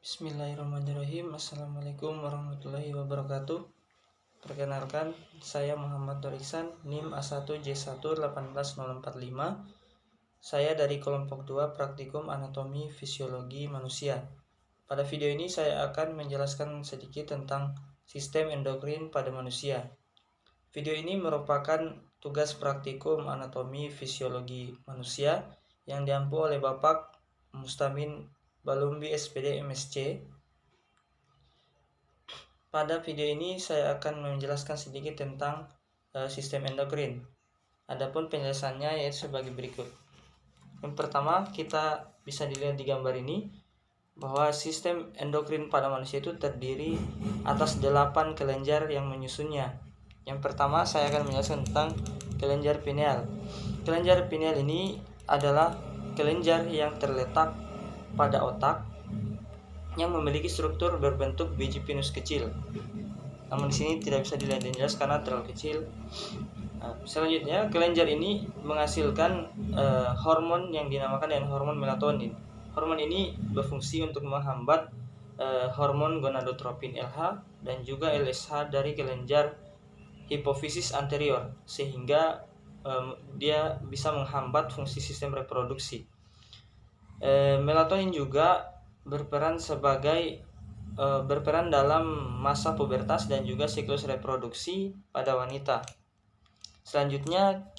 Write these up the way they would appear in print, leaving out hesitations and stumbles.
Bismillahirrahmanirrahim. Assalamualaikum warahmatullahi wabarakatuh. Perkenalkan, saya Muhammad Doriksan, NIM A1J1 18045. Saya dari kelompok 2 Praktikum Anatomi Fisiologi Manusia. Pada video ini saya akan menjelaskan sedikit tentang sistem endokrin pada manusia. Video ini merupakan tugas praktikum anatomi fisiologi manusia yang diampu oleh Bapak Mustamin Balumbi SPD MSc. Pada video ini saya akan menjelaskan sedikit tentang sistem endokrin. Adapun penjelasannya yaitu sebagai berikut. Yang pertama, kita bisa dilihat di gambar ini bahwa sistem endokrin pada manusia itu terdiri atas 8 kelenjar yang menyusunnya. Yang pertama, saya akan menjelaskan tentang kelenjar pineal. Kelenjar pineal ini adalah kelenjar yang terletak pada otak yang memiliki struktur berbentuk biji pinus kecil. Namun di sini tidak bisa dilihat dengan jelas karena terlalu kecil. Selanjutnya, kelenjar ini menghasilkan hormon yang dinamakan dengan hormon melatonin. Hormon ini berfungsi untuk menghambat hormon gonadotropin LH dan juga LSH dari kelenjar hipofisis anterior, sehingga dia bisa menghambat fungsi sistem reproduksi. Melatonin juga berperan dalam masa pubertas dan juga siklus reproduksi pada wanita. Selanjutnya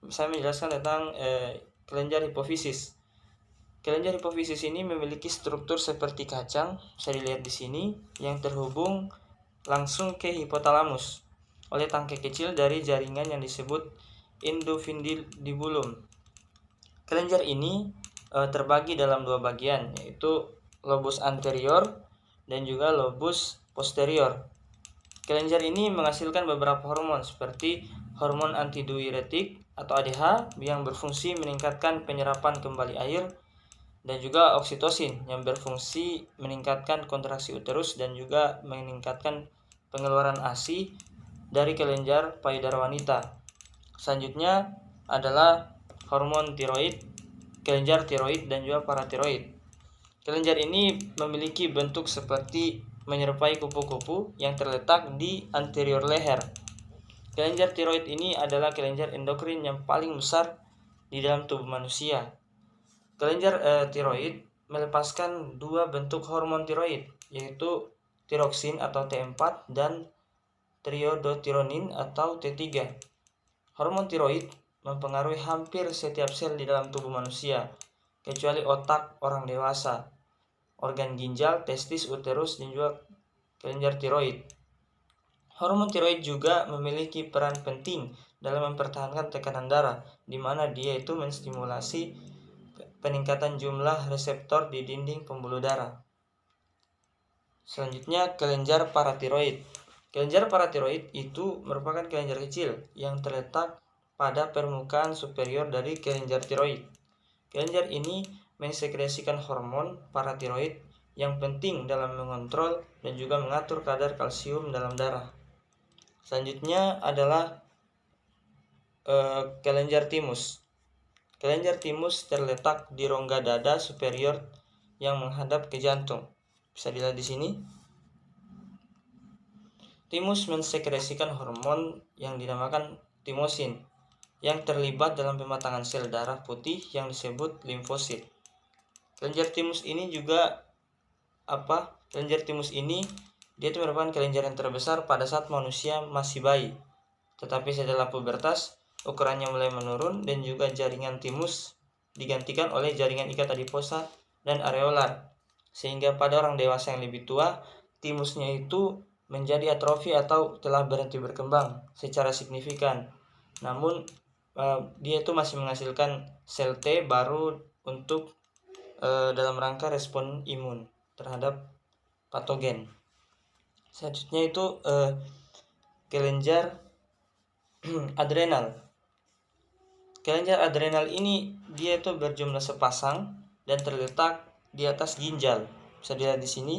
saya menjelaskan tentang kelenjar hipofisis. Kelenjar hipofisis ini memiliki struktur seperti kacang, bisa dilihat di sini, yang terhubung langsung ke hipotalamus oleh tangkai kecil dari jaringan yang disebut indofundibulum. Kelenjar ini terbagi dalam 2 bagian, yaitu lobus anterior dan juga lobus posterior. Kelenjar ini menghasilkan beberapa hormon seperti hormon antidiuretik atau ADH yang berfungsi meningkatkan penyerapan kembali air, dan juga oksitosin yang berfungsi meningkatkan kontraksi uterus dan juga meningkatkan pengeluaran ASI dari kelenjar payudara wanita. Selanjutnya adalah hormon tiroid, kelenjar tiroid dan juga paratiroid. Kelenjar ini memiliki bentuk seperti menyerupai kupu-kupu yang terletak di anterior leher. Kelenjar tiroid ini adalah kelenjar endokrin yang paling besar di dalam tubuh manusia. Kelenjar tiroid melepaskan 2 bentuk hormon tiroid, yaitu tiroksin atau T4 dan triiodotironin atau T3. Hormon tiroid mempengaruhi hampir setiap sel di dalam tubuh manusia, kecuali otak orang dewasa, organ ginjal, testis, uterus, dan juga kelenjar tiroid. Hormon tiroid juga memiliki peran penting dalam mempertahankan tekanan darah, di mana dia itu menstimulasi peningkatan jumlah reseptor di dinding pembuluh darah. Selanjutnya, kelenjar paratiroid. Kelenjar paratiroid itu merupakan kelenjar kecil yang terletak pada permukaan superior dari kelenjar tiroid. Kelenjar ini mensekresikan hormon paratiroid yang penting dalam mengontrol dan juga mengatur kadar kalsium dalam darah. Selanjutnya adalah kelenjar timus. Kelenjar timus terletak di rongga dada superior yang menghadap ke jantung. Bisa dilihat di sini. Timus mensekresikan hormon yang dinamakan timosin yang terlibat dalam pematangan sel darah putih yang disebut limfosit. Kelenjar timus ini dia itu merupakan kelenjar yang terbesar pada saat manusia masih bayi. Tetapi setelah pubertas, ukurannya mulai menurun dan juga jaringan timus digantikan oleh jaringan ikat adiposa dan areolar. Sehingga pada orang dewasa yang lebih tua, timusnya itu menjadi atrofi atau telah berhenti berkembang secara signifikan. Namun dia itu masih menghasilkan sel T baru untuk dalam rangka respon imun terhadap patogen. Selanjutnya itu kelenjar adrenal. Kelenjar adrenal ini dia itu berjumlah sepasang dan terletak di atas ginjal. Bisa dilihat di sini.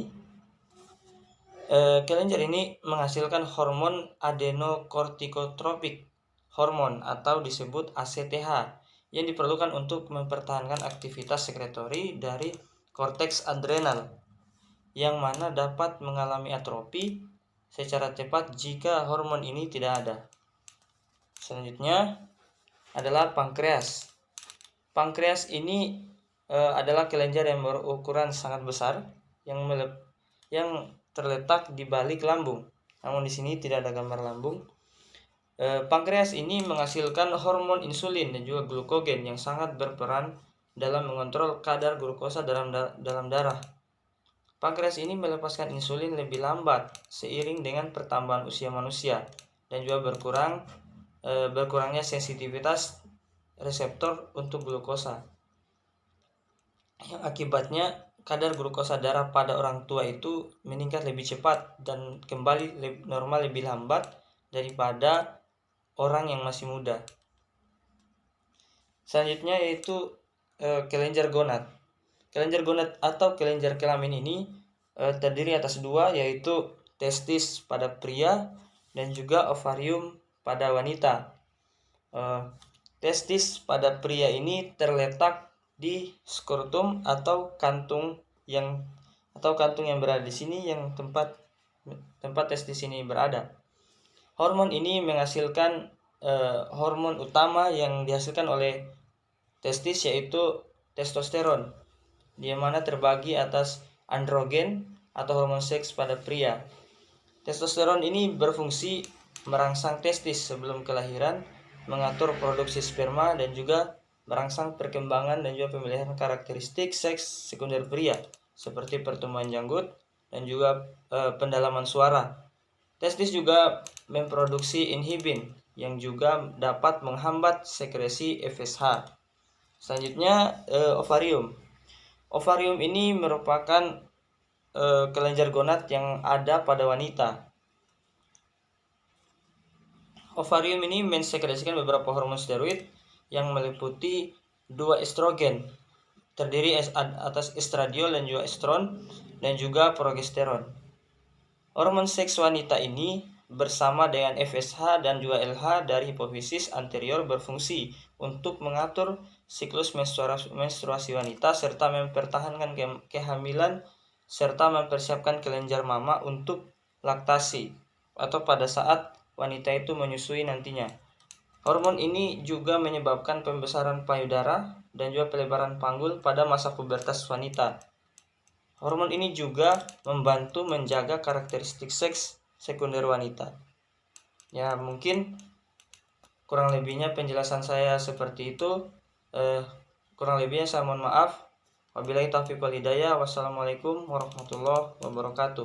Kelenjar ini menghasilkan hormon adenokortikotropik hormon atau disebut ACTH yang diperlukan untuk mempertahankan aktivitas sekretori dari korteks adrenal. yang mana dapat mengalami atrofi secara cepat jika hormon ini tidak ada. Selanjutnya adalah pankreas. Pankreas ini adalah kelenjar yang berukuran sangat besar yang terletak di balik lambung. Namun di sini tidak ada gambar lambung. Pankreas ini menghasilkan hormon insulin dan juga glukogen yang sangat berperan dalam mengontrol kadar glukosa dalam darah. Pankreas ini melepaskan insulin lebih lambat seiring dengan pertambahan usia manusia dan juga berkurangnya sensitivitas reseptor untuk glukosa, yang akibatnya kadar glukosa darah pada orang tua itu meningkat lebih cepat dan kembali normal lebih lambat daripada orang yang masih muda. Selanjutnya yaitu kelenjar gonad. Kelenjar gonad atau kelenjar kelamin ini terdiri atas dua, yaitu testis pada pria dan juga ovarium pada wanita. Testis pada pria ini terletak di skrotum atau kantung yang berada di sini, yang tempat testis ini berada. Hormon ini menghasilkan hormon utama yang dihasilkan oleh testis, yaitu testosteron, di mana terbagi atas androgen atau hormon seks pada pria. Testosteron ini berfungsi merangsang testis sebelum kelahiran, mengatur produksi sperma, dan juga merangsang perkembangan dan juga pemilihan karakteristik seks sekunder pria seperti pertumbuhan janggut dan juga pendalaman suara. Testis juga memproduksi inhibin yang juga dapat menghambat sekresi FSH. Selanjutnya ovarium. Ovarium ini merupakan kelenjar gonad yang ada pada wanita. Ovarium ini mensekresikan beberapa hormon steroid yang meliputi 2 estrogen, terdiri atas estradiol dan juga estron, dan juga progesteron. Hormon seks wanita ini bersama dengan FSH dan juga LH dari hipofisis anterior berfungsi untuk mengatur siklus menstruasi wanita serta mempertahankan kehamilan serta mempersiapkan kelenjar mama untuk laktasi atau pada saat wanita itu menyusui nantinya. Hormon ini juga menyebabkan pembesaran payudara dan juga pelebaran panggul pada masa pubertas wanita. Hormon ini juga membantu menjaga karakteristik seks sekunder wanita. Ya, mungkin kurang lebihnya penjelasan saya seperti itu. Kurang lebihnya saya mohon maaf. Wabillahi taufiq wal hidayah. Wassalamualaikum warahmatullahi wabarakatuh.